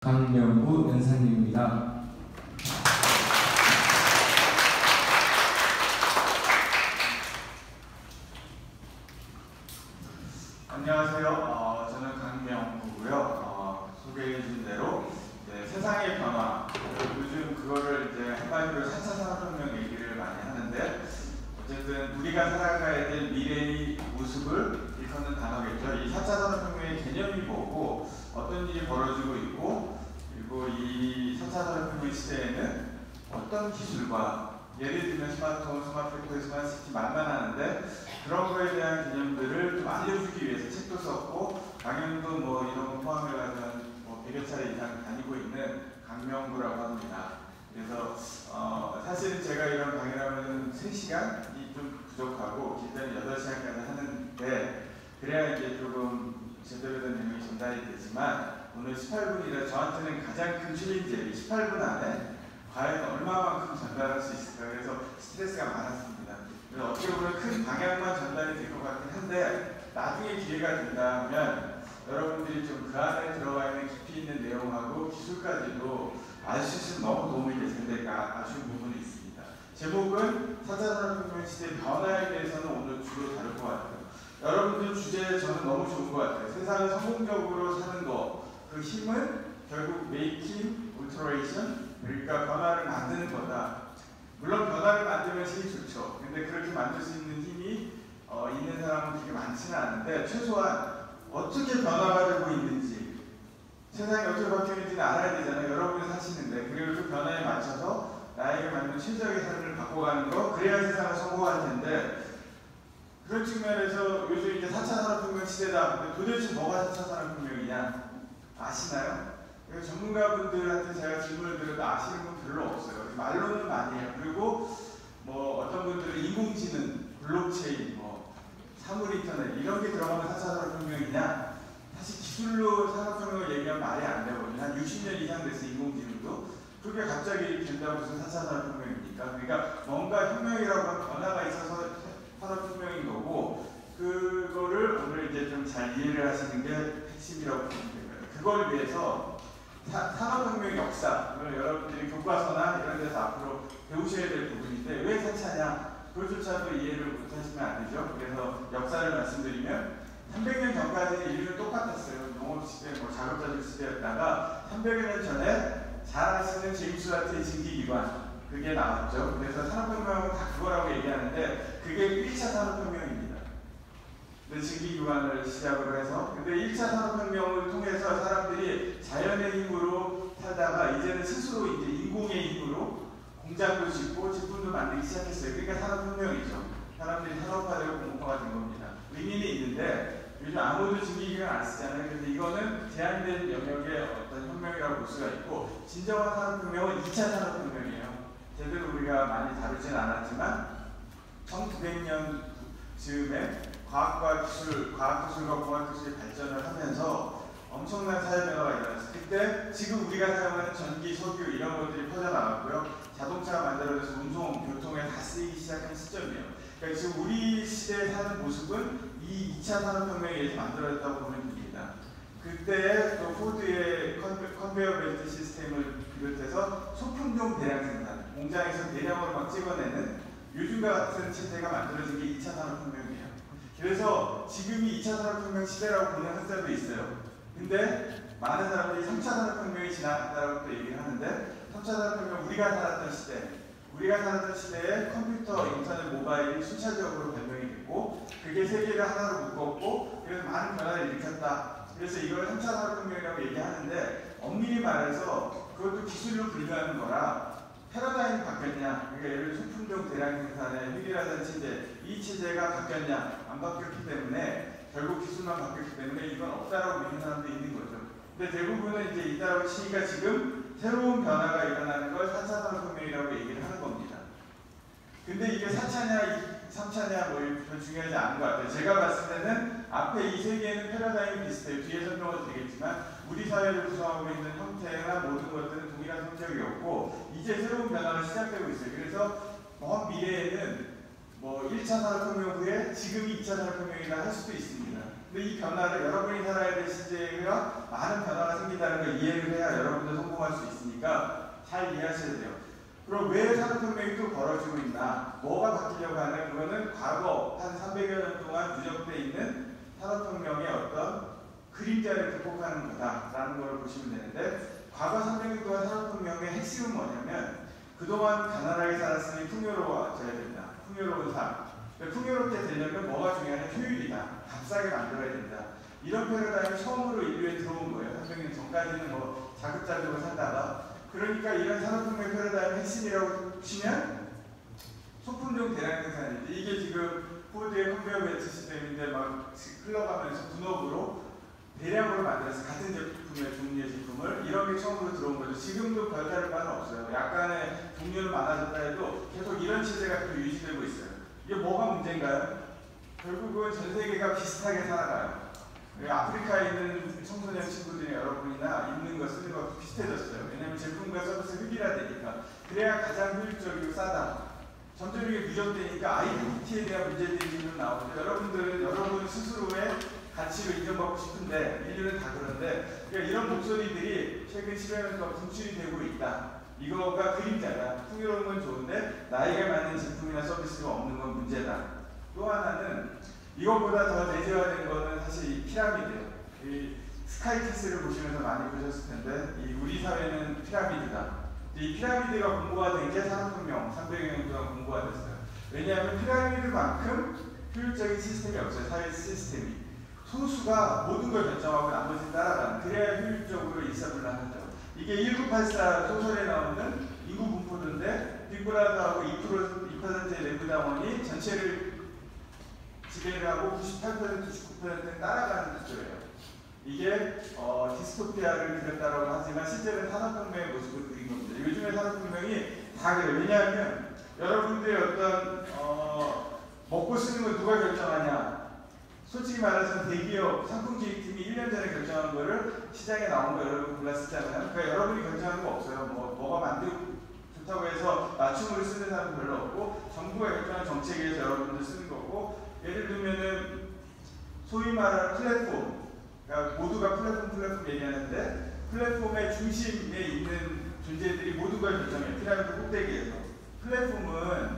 강명구 연사님입니다. 안녕하세요. 저는 강명구고요. 소개해준 대로 세상의 변화, 요즘 그거를 이제 한마디로 4차 산업혁명 얘기를 많이 하는데, 어쨌든 우리가 살아가야 될 미래의 모습을 일컫는 단어겠죠. 이 4차 산업혁명의 개념이 뭐고 어떤 일이 벌어지고 있고, 그리고 이 4차 산업혁명 시대에는 어떤 기술과, 예를 들면 스마트홈, 스마트팩토리, 스마트시티 만만하는데 그런 거에 대한 개념들을 좀 알려주기 위해서 책도 썼고 강연도 뭐 이런 거 포함해가지고 뭐 100여 차례 이상 다니고 있는 강명구라고 합니다. 그래서 사실은 제가 이런 강연하면 3시간이 좀 부족하고 길게는 8시간까지 하는데, 그래야 이제 조금 제대로 된 내용이 전달이 되지만, 오늘 18분이라 저한테는 가장 큰 챌린지예요. 18분 안에 과연 얼마만큼 전달할 수 있을까. 그래서 스트레스가 많았습니다. 그래서 어떻게 보면 큰 방향만 전달이 될 것 같긴 한데, 나중에 기회가 된다면 여러분들이 좀 그 안에 들어가 있는 깊이 있는 내용하고 기술까지도 알 수 있으면 너무 도움이 될 텐데 아쉬운 부분이 있습니다. 제목은 4차 산업혁명 시대 변화에 대해서는 오늘 주로 다룰 것 같아요. 여러분들 주제 저는 너무 좋은 것 같아요. 세상을 성공적으로 사는 거, 그 힘은 결국 making alteration, 그러니까 변화를 만드는 거다. 물론 변화를 만들면 힘이 좋죠. 근데 그렇게 만들 수 있는 힘이 있는 사람은 그렇게 많지는 않은데, 최소한 어떻게 변화가 되고 있는지, 세상이 어떻게 바뀌는지는 알아야 되잖아요. 여러분이 사시는데. 그리고 그 변화에 맞춰서 나에게 맞는 최적의 삶을 바꿔가는 거, 그래야 세상을 성공할 텐데, 그런 측면에서 요즘 이제 4차 산업혁명 시대다. 근데 도대체 뭐가 4차 산업혁명이냐 아시나요? 전문가분들한테 제가 질문을 드려도 아시는 분 별로 없어요. 말로는 많이 해요. 그리고 뭐 어떤 분들은 인공지능, 블록체인, 뭐 사물인터넷 이런 게 들어가면 4차 산업혁명이냐? 사실 기술로 산업혁명을 얘기하면 말이 안 되거든요. 한 60년 이상 됐어요, 인공지능도. 그게 갑자기 된다고 무슨 4차 산업혁명입니까? 그러니까 뭔가 혁명이라고 하면 변화가 있어서 산업혁명인 거고, 그거를 오늘 이제 좀 잘 이해를 하시는 게 핵심이라고 보면 됩니다. 그걸 위해서 산업혁명 역사를 여러분들이 교과서나 이런 데서 앞으로 배우셔야 될 부분인데, 왜 4차냐? 그것조차도 이해를 못하시면 안 되죠. 그래서 역사를 말씀드리면 300년 전까지는 인류는 똑같았어요. 농업시대, 뭐 자급자족 시대였다가 300여 년 전에 잘 아시는 제임스 와트의 증기기관, 그게 나왔죠. 그래서 산업혁명은 다 그거라고 얘기하는데, 그게 1차 산업혁명입니다. 증기기관을 시작으로 해서. 근데 1차 산업혁명을 통해서 사람들이 자연의 힘으로 살다가 이제는 스스로 이제 인공의 힘으로 공장도 짓고 제품도 만들기 시작했어요. 그러니까 산업혁명이죠. 사람들이 산업화되고 공업화가 된 겁니다. 의미는 있는데 요즘 아무도 증기기관 안 쓰잖아요. 그래서 이거는 제한된 영역의 어떤 혁명이라고 볼 수가 있고, 진정한 산업혁명은 2차 산업혁명이에요. 제대로 우리가 많이 다루지는 않았지만 1900년 즈음에 과학기술과 공학기술이 발전을 하면서 엄청난 사회 변화가 일어났어요. 그때 지금 우리가 사용하는 전기, 석유 이런 것들이 퍼져나갔고요. 자동차가 만들어져서 운송, 교통에 다 쓰이기 시작한 시점이에요. 그러니까 지금 우리 시대에 사는 모습은 이 2차 산업혁명에 의해서 만들어졌다고 보면 됩니다. 그때 또 포드의 컨베이어 벨트 시스템을 비롯해서 소품종 대량 생산, 공장에서 대량으로 막 찍어내는 요즘과 같은 체제가 만들어진 게 2차 산업혁명이에요. 그래서 지금이 2차 산업혁명 시대라고 보는 학자도 있어요. 근데 많은 사람들이 3차 산업혁명이 지났다고 또 얘기를 하는데, 3차 산업혁명 우리가 살았던 시대에 컴퓨터, 인터넷, 모바일이 순차적으로 발명이 됐고, 그게 세계를 하나로 묶었고, 그래서 많은 변화를 일으켰다. 그래서 이걸 3차 산업혁명이라고 얘기하는데, 엄밀히 말해서 그것도 기술로 분류하는 거라 패러다임이 바뀌었냐, 그러니까 예를 들어 소품종 대량 생산의 획일화된 체제, 이 체제가 바뀌었냐, 안 바뀌었기 때문에, 결국 기술만 바뀌었기 때문에 이건 없다라고 믿는 사람도 있는 거죠. 근데 대부분은 이제 있다라고 치니까 지금 새로운 변화가 일어나는 걸 4차 산업혁명이라고 얘기를 하는 겁니다. 근데 이게 4차냐, 3차냐 뭐 별 중요하지 않은 것 같아요. 제가 봤을 때는 앞에 이 세 개는 패러다임이 비슷해요. 뒤에 설명도 되겠지만 우리 사회를 구성하고 있는 형태나 모든 것들은 동일한 성격이었고, 이제 새로운 변화가 시작되고 있어요. 그래서 먼 미래에는 뭐 1차 산업혁명 후에 지금이 2차 산업혁명이라 할 수도 있습니다. 근데 이 변화를 여러분이 살아야 될 시대가 많은 변화가 생긴다는 걸 이해를 해야 여러분 접목할 수 있으니까 잘 이해하셔야 돼요. 그럼 왜 산업혁명이 또 벌어지고 있나? 뭐가 바뀌려고 하냐? 그거는 과거 한 300여 년 동안 누적되어 있는 산업혁명의 어떤 그림자를 극복하는 거다라는 걸 보시면 되는데, 과거 300년 동안 산업혁명의 핵심은 뭐냐면 그동안 가난하게 살았으니 풍요로워져야 된다. 풍요로운 삶. 풍요롭게 되려면 뭐가 중요하냐? 효율이다. 값싸게 만들어야 된다. 이런 패러다임이 처음으로 인류에 들어온 거예요. 300년 전까지는 뭐 자급자족으로 살다가, 그러니까 이런 산업혁명 패러다임의 핵심이라고 치면 소품종 대량 생산인데, 이게 지금 포드의 컨베이어 벨트 시스템인데 막 흘러가면서 분업으로 대량으로 만들어서 같은 제품의 종류의 제품을, 이런 게 처음으로 들어온 거죠. 지금도 별다를 바는 없어요. 약간의 종류는 많아졌다 해도 계속 이런 체제가 또 유지되고 있어요. 이게 뭐가 문제인가요? 결국은 전 세계가 비슷하게 살아가요. 아프리카에 있는 청소년 친구들이 여러분이나 입는 거 쓰는 거 비슷해졌어요. 왜냐하면 제품과 서비스 흡일화되니까. 그래야 가장 효율적이고 싸다. 점점 이게 누적되니까 아이덴티티에 대한 문제들이 좀 나오죠. 여러분들은 여러분 스스로의 가치를 인정받고 싶은데, 인류는 다 그런데, 그러니까 이런 목소리들이 최근 10여 년 동안 분출이 되고 있다. 이거가 그림자다. 풍요로운 건 좋은데 나에게 맞는 제품이나 서비스가 없는 건 문제다. 또 하나는 이것보다 더 내재화된 거는 사실 이 피라미드예요. 이 스카이캐슬을 보시면서 많이 보셨을 텐데, 이 우리 사회는 피라미드다. 이 피라미드가 공고가 된 게 산업혁명 300여 년 동안 공고가 됐어요. 왜냐하면 피라미드만큼 효율적인 시스템이 없어요. 사회 시스템이. 소수가 모든 걸 결정하고 나머지는 따라가는, 그래야 효율적으로 일사불란하죠. 이게 1984 소설에 나오는 인구 분포도인데, 빅브라더하고 2%의 내부 자원이 전체를 지배를 하고 98%, 99%는 따라가는 구조예요. 이게 디스토피아를 그렸다라고 하지만 실제로는 산업혁명의 모습을 그린 겁니다. 요즘의 산업혁명이 다 그래요. 왜냐하면 여러분들의 어떤 먹고 쓰는 걸 누가 결정하냐? 솔직히 말해서 대기업 상품기획팀이 1년 전에 결정한 거를 시장에 나온 거 여러분 골라 쓰잖아요. 그러니까 여러분이 결정하는 거 없어요. 뭐가 만들고 좋다고 해서 맞춤으로 쓰는 사람 별로 없고, 정부가 결정한 정책에 여러분들 쓰는 거고, 예를 들면은 소위 말하는 플랫폼, 그러니까 모두가 플랫폼 얘기하는데, 플랫폼의 중심에 있는 존재들이 모두 걸 결정해요. 피라미드 꼭대기에서. 플랫폼은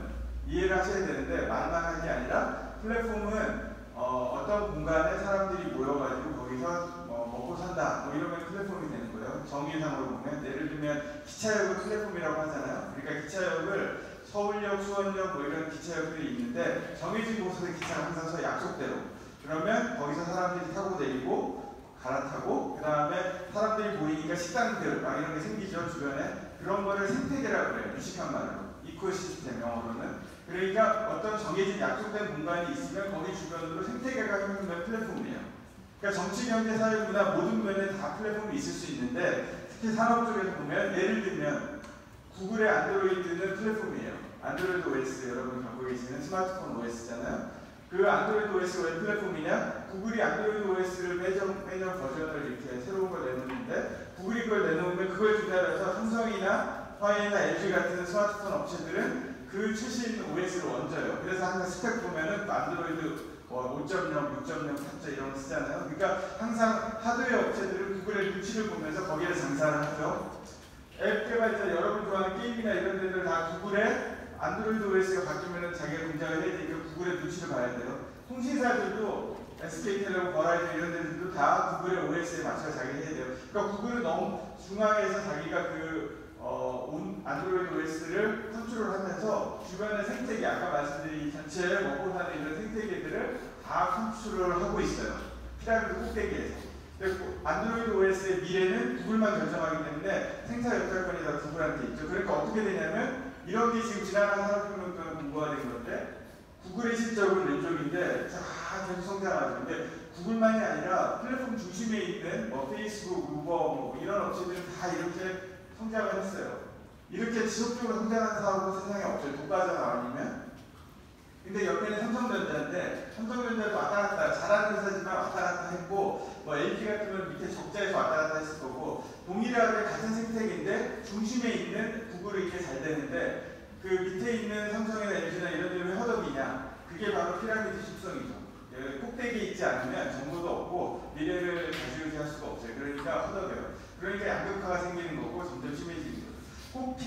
이해를 하셔야 되는데, 말만 하는 게 아니라 플랫폼은 어떤 공간에 사람들이 모여가지고 거기서 먹고 산다, 뭐 이러면 플랫폼이 되는 거예요. 정의상으로 보면, 예를 들면 기차역을 플랫폼이라고 하잖아요. 그러니까 기차역을 서울역, 수원역 뭐 이런 기차역들이 있는데, 정해진 곳에서 기차가 항상 서 약속대로, 그러면 거기서 사람들이 타고 내리고 갈아타고, 그 다음에 사람들이 모이니까 식당들 막 이런 게 생기죠, 주변에. 그런 거를 생태계라고 그래요, 유식한 말로. 이코시스템 영어로는. 그러니까 어떤 정해진 약속된 공간이 있으면 거기 주변으로 생태계가 형성된 플랫폼이에요. 그러니까 정치, 경제, 사회, 문화 모든 면에 다 플랫폼이 있을 수 있는데, 특히 산업 쪽에서 보면, 예를 들면 구글의 안드로이드는 플랫폼이에요. 안드로이드 OS 여러분 갖고 계시는 스마트폰 OS잖아요. 그 안드로이드 OS가 왜 플랫폼이냐? 구글이 안드로이드 OS를 매년 버전을 이렇게 새로운 걸 내놓는데, 구글이 그걸 내놓으면 그걸 기다려서 삼성이나 화웨이나 LG 같은 스마트폰 업체들은 그 최신 OS를 얹어요. 그래서 항상 스펙 보면은 안드로이드 5.0, 6.0, 4.0 이런 거 쓰잖아요. 그러니까 항상 하드웨어 업체들은 구글의 눈치를 보면서 거기에 장사를 하죠. 앱 개발자, 여러분 좋아하는 게임이나 이런 데들 다 구글의 안드로이드 OS가 바뀌면은 자기가 등장을 해야 되니까 구글의 눈치를 봐야 돼요. 통신사들도 SK텔레콤, 버라이즌 이런 데들도 다 구글의 OS에 맞춰서 자기가 해야 돼요. 그러니까 구글은 너무 중앙에서 자기가 안드로이드 OS를 컨트롤 하면서 주변의 생태계, 아까 말씀드린 전체 먹고 사는 이런 생태계들을 다 컨트롤을 하고 있어요. 피라미드 꼭대기에서. 안드로이드 OS의 미래는 구글만 결정하기 때문에 생사 역할권이 다 구글한테 있죠. 그러니까 어떻게 되냐면, 이런 게 지금 지나간 산업혁명 동안 공부가 된 건데, 구글의 실적은 왼쪽인데 다 계속 성장하죠. 근데 구글만이 아니라 플랫폼 중심에 있는 페이스북, 우버 뭐 이런 업체들은 다 이렇게 성장을 했어요. 이렇게 지속적으로 성장하는 사업은 세상에 없어요. 독과점 아니면. 근데 옆에는 삼성전자인데, 삼성전자도 왔다 갔다, 잘하는 회사지만 왔다 갔다 했고, LG 같으면 밑에 적자에서 왔다 갔다 했을 거고, 동일하게 같은 생태계인데 중심에 있는 구글이 이렇게 잘 되는데, 그 밑에 있는 삼성이나 LG나 이런 데는 왜 허덕이냐? 그게 바로 피라미드 속성이죠. 꼭대기에 있지 않으면 정보도 없고 미래를 좌지우지할 수가 없어요. 그러니까 허덕여요. 그러니까 양극화가 생기는 거고, 점점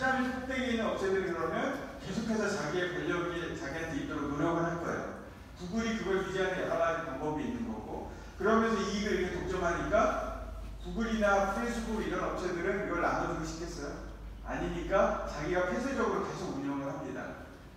피라미드 꼭대기에 있는 업체들이 그러면 계속해서 자기의 권력이 자기한테 있도록 노력을 할 거예요. 구글이 그걸 유지하는 여러 가지 방법이 있는 거고, 그러면서 이익을 이렇게 독점하니까 구글이나 페이스북 이런 업체들은 이걸 나눠주고 싶겠어요? 아니니까 자기가 폐쇄적으로 계속 운영을 합니다.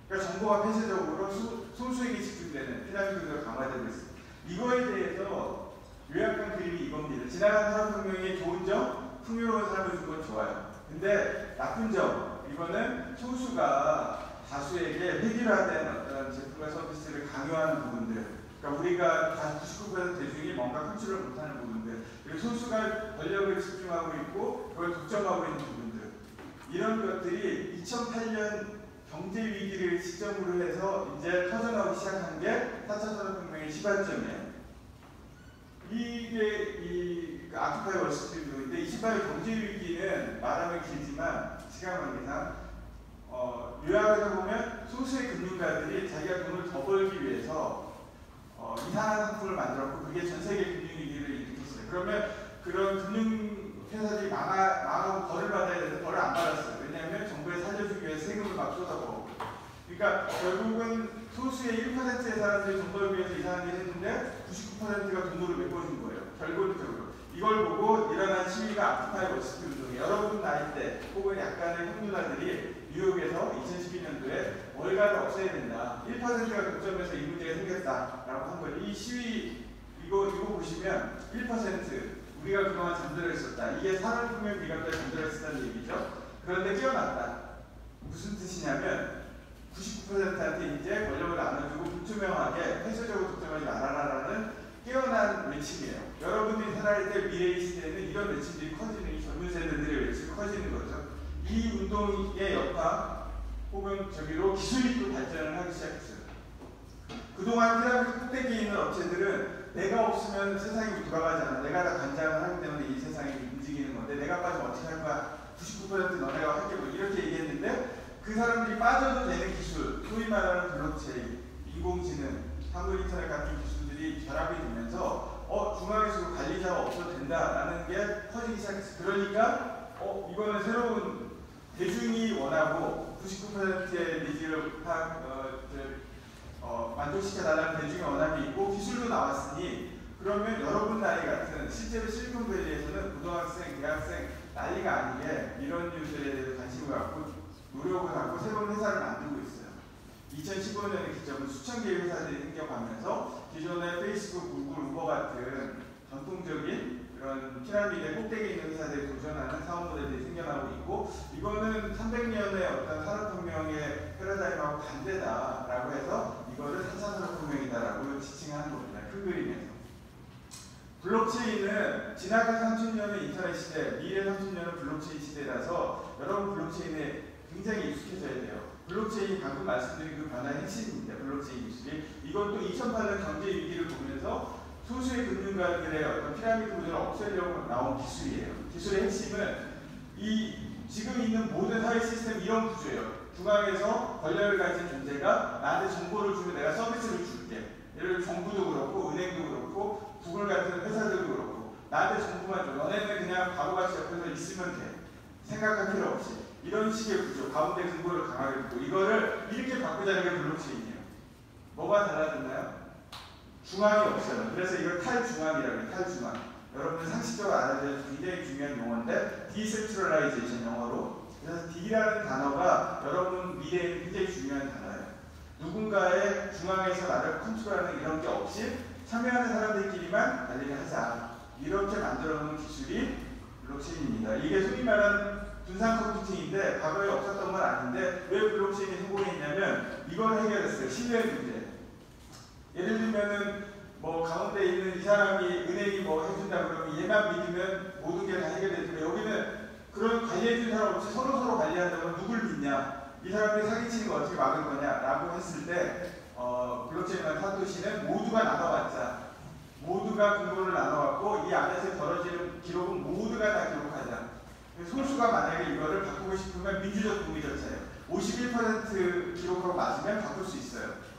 그러니까 정보가 폐쇄적으로 소수에게 집중되는 피라미드가 강화되고 있습니다. 이거에 대해서 요약한 그림이 이겁니다. 지나간 산업혁명의 좋은 점, 풍요로운 삶을 준 건 좋아요. 근데 나쁜 점, 이거는 소수가 다수에게 획일화된 어떤 제품과 서비스를 강요하는 부분들, 그러니까 우리가 99% 대중이 뭔가 컨트롤 못하는 부분들, 그리고 소수가 권력을 집중하고 있고 그걸 독점하고 있는 부분들, 이런 것들이 2008년 경제 위기를 시점으로 해서 이제 터져나오기 시작한 게 4차 산업혁명의 시발점이에요. 이게 이 아크파이 월스트리트인데 28년 경제 위기는 말하면 길지만 시간 관계상 요약해서 보면 소수의 금융가들이 자기가 돈을 더 벌기 위해서 이상한 상품을 만들었고 그게 전 세계 금융위기를 일으켰어요. 그러면 그런 금융회사들이 망하고 벌을 받아야 되는데 벌을 안 받았어요. 왜냐하면 정부에 살려주기 위해 세금을 막 쏟아부었고. 그러니까 결국은 소수의 1%의 사람들이 돈 벌기 위해서 이상한 일을 했는데 99%가 돈으로 메꿔준 거예요. 결론적으로. 이걸 보고 일어난 시위가 아크파이 월스트리트 운동이에요. 여러분 나이 때 혹은 약간의 형류자들이 뉴욕에서 2012년도에 월가를 없애야 된다. 1%가 독점해서 이 문제가 생겼다라고 한 거예요. 이 시위 이거 보시면 1% 우리가 그동안 잠들어 있었다. 이게 산업혁명 기간 때 잠들어 있었다는 얘기죠. 그런데 깨어났다. 무슨 뜻이냐면 99%한테 이제 권력을 나눠주고 불투명하게 폐쇄적으로 독점하지 말아라라는 깨어난 외침이에요. 여러분들이 살아갈 때 미래의 시대에는 이런 외침들이 커지는, 이 젊은 세대들의 외침이 커지는 거죠. 이 운동의 여파 혹은 저기로 기술이 또 발전을 하기 시작했어요. 그동안 피라미드 꼭대기에 있는 업체들은 내가 없으면 세상이 돌아가지 않아. 내가 다 관장을 하기 때문에 이 세상이 움직이는 건데 내가 빠지면 어떻게 할 거야? 99% 너네가 할게 뭐 이렇게 얘기했는데 그 사람들이 빠져도 되는 기술, 소위 말하는 블록체인, 인공지능, 사물인터넷 같은 기술들이 결합이 되면서 중앙에서 관리자가 없어도 된다라는 게 커지기 시작했어요. 그러니까 이거는 새로운 대중이 원하고 99%의 니즈를 만족시켜달라는 대중의 원함이 있고 기술도 나왔으니 그러면 여러분 나이 같은 실제로 실리콘밸리에서는 고등학생, 대학생 난리가 아니게 이런 뉴스에 대해서 관심을 갖고 노력을 하고 새로운 회사를 만들고 있어요. 2015년에 기점으로 수천 개의 회사들이 생겨가면서 기존의 페이스북, 구글, 우버 같은 전통적인 그런 피라미드의 꼭대기에 있는 회사들이 도전하는 사업 모델들이 생겨나고 있고 이거는 300년의 어떤 산업혁명의 패러다임하고 반대다라고 해서 이거를 4차 산업혁명이다라고 지칭하는 겁니다. 큰 그림에서. 블록체인은 지나간 30년의 인터넷 시대, 미래 30년은 블록체인 시대라서 여러분 블록체인에 굉장히 익숙해져야 돼요. 블록체인이 방금 말씀드린 그 변화의 핵심입니다. 블록체인 기술이. 이것도 2008년 경제 위기를 보면서 소수의 금융가들의 어떤 피라미드 구조를 없애려고 나온 기술이에요. 기술의 핵심은 지금 있는 모든 사회 시스템 이런 구조예요. 중앙에서 권력을 가진 존재가 나한테 정보를 주면 내가 서비스를 줄게. 예를 들어 정부도 그렇고 은행도 그렇고 구글 같은 회사들도 그렇고 나한테 정보만 줘. 너네는 그냥 바보같이 옆에서 있으면 돼. 생각할 필요 없이. 이런 식의 구조, 가운데 근거를 강하게 두고 이거를 이렇게 바꾸자는 게 블록체인이에요. 뭐가 달라졌나요? 중앙이 없어요. 그래서 이걸 탈중앙이라고 해요. 탈중앙. 여러분들 상식적으로 알아야 굉장히 중요한 용어인데 디센트럴라이제이션 영어로. 그래서 D라는 단어가 여러분 미래에 굉장히 중요한 단어예요. 누군가의 중앙에서 나를 컨트롤하는 이런 게 없이 참여하는 사람들끼리만 관리를 하자. 이렇게 만들어 놓은 기술이 블록체인입니다. 이게 소위 말하는 분산 컴퓨팅인데 과거에 없었던 건 아닌데 왜 블록체인이 성공했냐면 이걸 해결했어요. 신뢰 문제. 예를 들면은 뭐 가운데 있는 이 사람이 은행이 뭐 해준다 그러면 얘만 믿으면 모든 게 다 해결되지만 여기는 그런 관리해준 사람 없이 서로 관리한다면 누굴 믿냐? 이 사람들이 사기치는 거 어떻게 막을 거냐라고 했을 때 블록체인과 사토시는 모두가 나눠봤자 모두가 근거를 나눠갖고 이 안에서 벌어지는 기록은 모두가 다 기록하자. 소수가 만약에 이거를 바꾸고 싶으면 민주적 동의 절차예요. 51% 기록하고 맞으면 바꿀 수 있어요.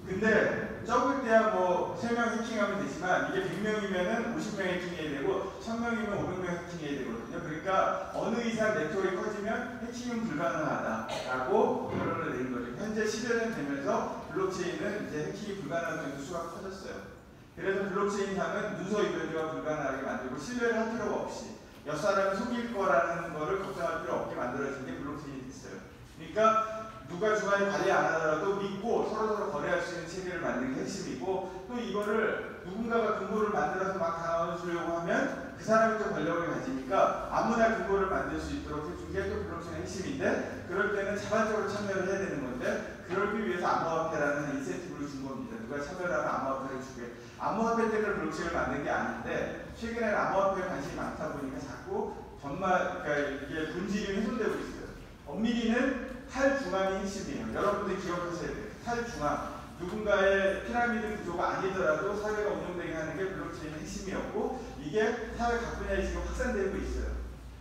근데 적을 때야 뭐 3명 해킹하면 되지만 이게 100명이면은 50명 해킹해야 되고 1000명이면 500명 해킹해야 되거든요. 그러니까 어느 이상 네트워크가 커지면 해치면 해킹은 불가능하다라고 결론을 내린 거죠. 현재 10여 년 되면서 블록체인은 이제 해킹이 불가능한 정도 수가 커졌어요. 그래서 블록체인상은 문서 위배조가 불가능하게 만들고 신뢰를 할 필요가 없이 옆 사람이 속일 거라는 거를 걱정할 필요 없게 만들어진 게 블록체인이 됐어요. 그러니까 누가 중간에 관리 안 하더라도 믿고 서로서로 거래할 수 있는 체계를 만드는 게 핵심이고, 또 이거를 누군가가 금고를 만들어서 막 나눠주려고 하면 그 사람이 또 권력을 가지니까 아무나 금고를 만들 수 있도록 해준 게 또 블록체인의 핵심인데, 그럴 때는 자발적으로 참여를 해야 되는 건데, 그러기 위해서 암호화폐라는 인센티브를 준 겁니다. 누가 참여를 하면 암호화폐를 주게. 암호화폐 때문에 블록체인을 만든 게 아닌데, 최근에는 암호화폐에 관심이 많다 보니까 자꾸 그러니까 이게 본질이 훼손되고 있어요. 엄밀히는 탈중앙이 핵심이에요. 여러분들이 기억하셔야 돼요. 탈중앙. 누군가의 피라미드 구조가 아니더라도 사회가 운영되게 하는 게 블록체인의 핵심이었고, 이게 사회 각 분야에 지금 확산되고 있어요.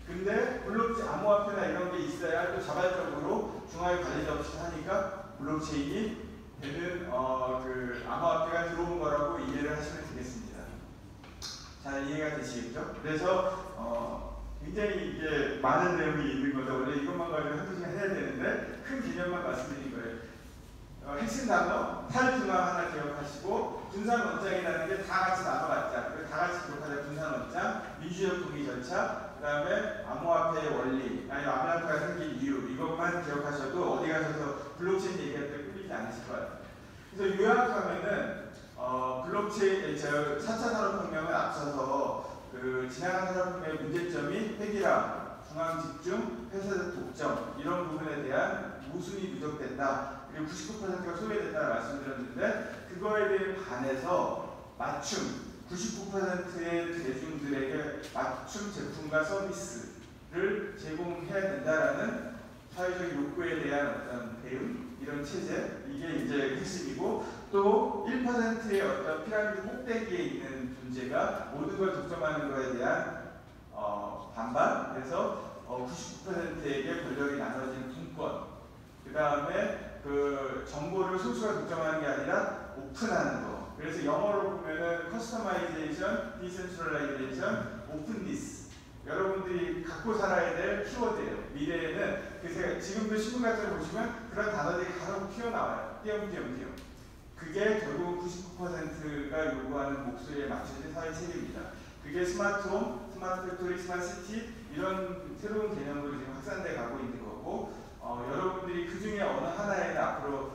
근데 블록체인, 암호화폐나 이런 게 있어야 또 자발적으로 중앙에 관리자 없이 하니까 블록체인이 되는 그 암호화폐가 들어온 거라고 이해를 하시면 되겠습니다. 잘 이해가 되시겠죠? 그래서 굉장히 이게 많은 내용이 있는 거죠. 원래 이것만 가지고 한두 시간 해야 되는데 큰 개념만 말씀드린 거예요. 핵심 단어 탈중앙 하나 기억하시고, 분산 원장이라는 게 다 같이 나눠봤자, 다 같이 기억하자. 분산 원장, 민주적 동의 절차, 그 다음에 암호화폐의 원리, 아니 암호화폐가 생긴 이유, 이것만 기억하셔도 어디 가셔서 블록체인 얘기할 때 끌리지 않으실 것 같아요. 그래서 요약하면은 블록체인 4차 산업혁명을 앞서서 그 지나간 산업혁명의 문제점이 획일화, 중앙 집중, 회사적 독점, 이런 부분에 대한 모순이 누적됐다. 그리고 99%가 소외됐다고 말씀드렸는데, 그거에 대해 반해서 맞춤, 99%의 대중들에게 맞춤 제품과 서비스를 제공해야 된다라는 사회적 욕구에 대한 어떤 대응, 이런 체제, 이게 이제 핵심이고, 또 1%의 어떤 피라미드 꼭대기에 있는 존재가 모든 걸 독점하는 것에 대한 반발, 그래서 99%에게 권력이 나눠진 분권, 그 다음에 그 정보를 소수가 독점하는 게 아니라 오픈하는 거. 그래서 영어로 보면은 커스터마이제이션, 디센트럴라이제이션, 오픈니스. 여러분들이 갖고 살아야 될 키워드예요. 미래에는 그래서 지금도 신문 같은 거 보시면 그런 단어들이 간혹 튀어나와요. 띄엄띄엄. 그게 결국 99%가 요구하는 목소리에 맞춰진 사회 체계입니다. 그게 스마트홈, 스마트 팩토리, 스마트 시티, 이런 새로운 개념으로 지금 확산돼 가고 있는 거고, 여러분들이 그 중에 어느 하나에는 앞으로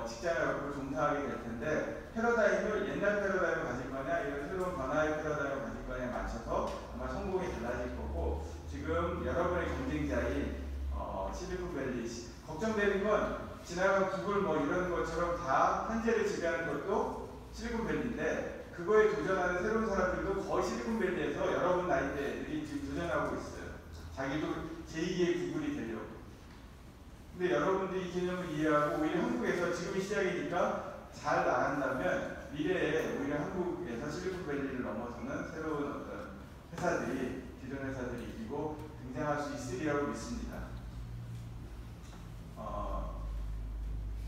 직장을 앞으로 종사하게 될 텐데, 패러다임을 옛날 패러다임을 가질 거냐, 이런 새로운 변화의 패러다임을 가질 거냐에 맞춰서 아마 성공이 달라질 거고, 지금 여러분의 경쟁자인 실리콘밸리, 걱정되는 건 지나간 구글 뭐 이런 것처럼 다 현재를 지배하는 것도 실리콘밸리인데, 그거에 도전하는 새로운 사람들도 거의 실리콘밸리에서 여러분 나이대들이 지금 도전하고 있어요. 자기도 제2의 구글이 되려고. 근데 여러분들이 이 개념을 이해하고 오히려 한국에서 지금이 시작이니까 잘 나간다면 미래에 오히려 한국에서 실리콘밸리를 넘어서는 새로운 어떤 회사들이, 기존 회사들이 이기고 등장할 수 있으리라고 믿습니다.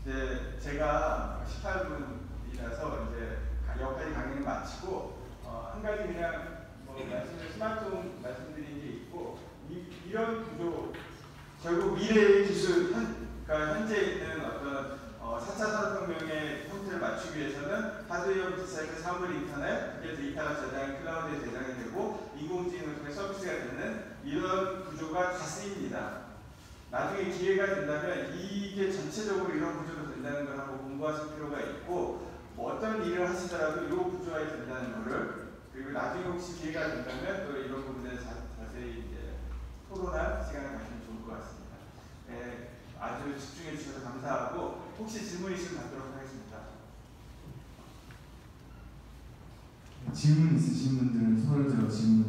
이제 제가 18분이라서 이제 여기까지 강의를 마치고 한 가지 그냥 스마트홈 말씀드린 게 있고, 이런 구조, 결국 미래의 기술, 그러니까 현재 있는 어떤 4차 산업혁명의 형태를 맞추기 위해서는 하드웨어 디사이클, 사물 인터넷, 그게 데이터가 저장이 클라우드에 저장이 되고 인공지능을 통해 서비스가 되는 이런 구조가 다 쓰입니다. 나중에 기회가 된다면 이게 전체적으로 이런 구조로 된다는 걸 한번 공부하실 필요가 있고, 뭐 어떤 일을 하시더라도 이 구조가 된다는 거를, 그리고 나중에 혹시 기회가 된다면 또 이런 부분에 자세히 이제 토론할 시간을 가지면 좋을 것 같습니다. 네, 아주 집중해 주셔서 감사하고, 혹시 질문 있으면 받도록 하겠습니다. 질문 있으신 분들은 손을 들어 질문을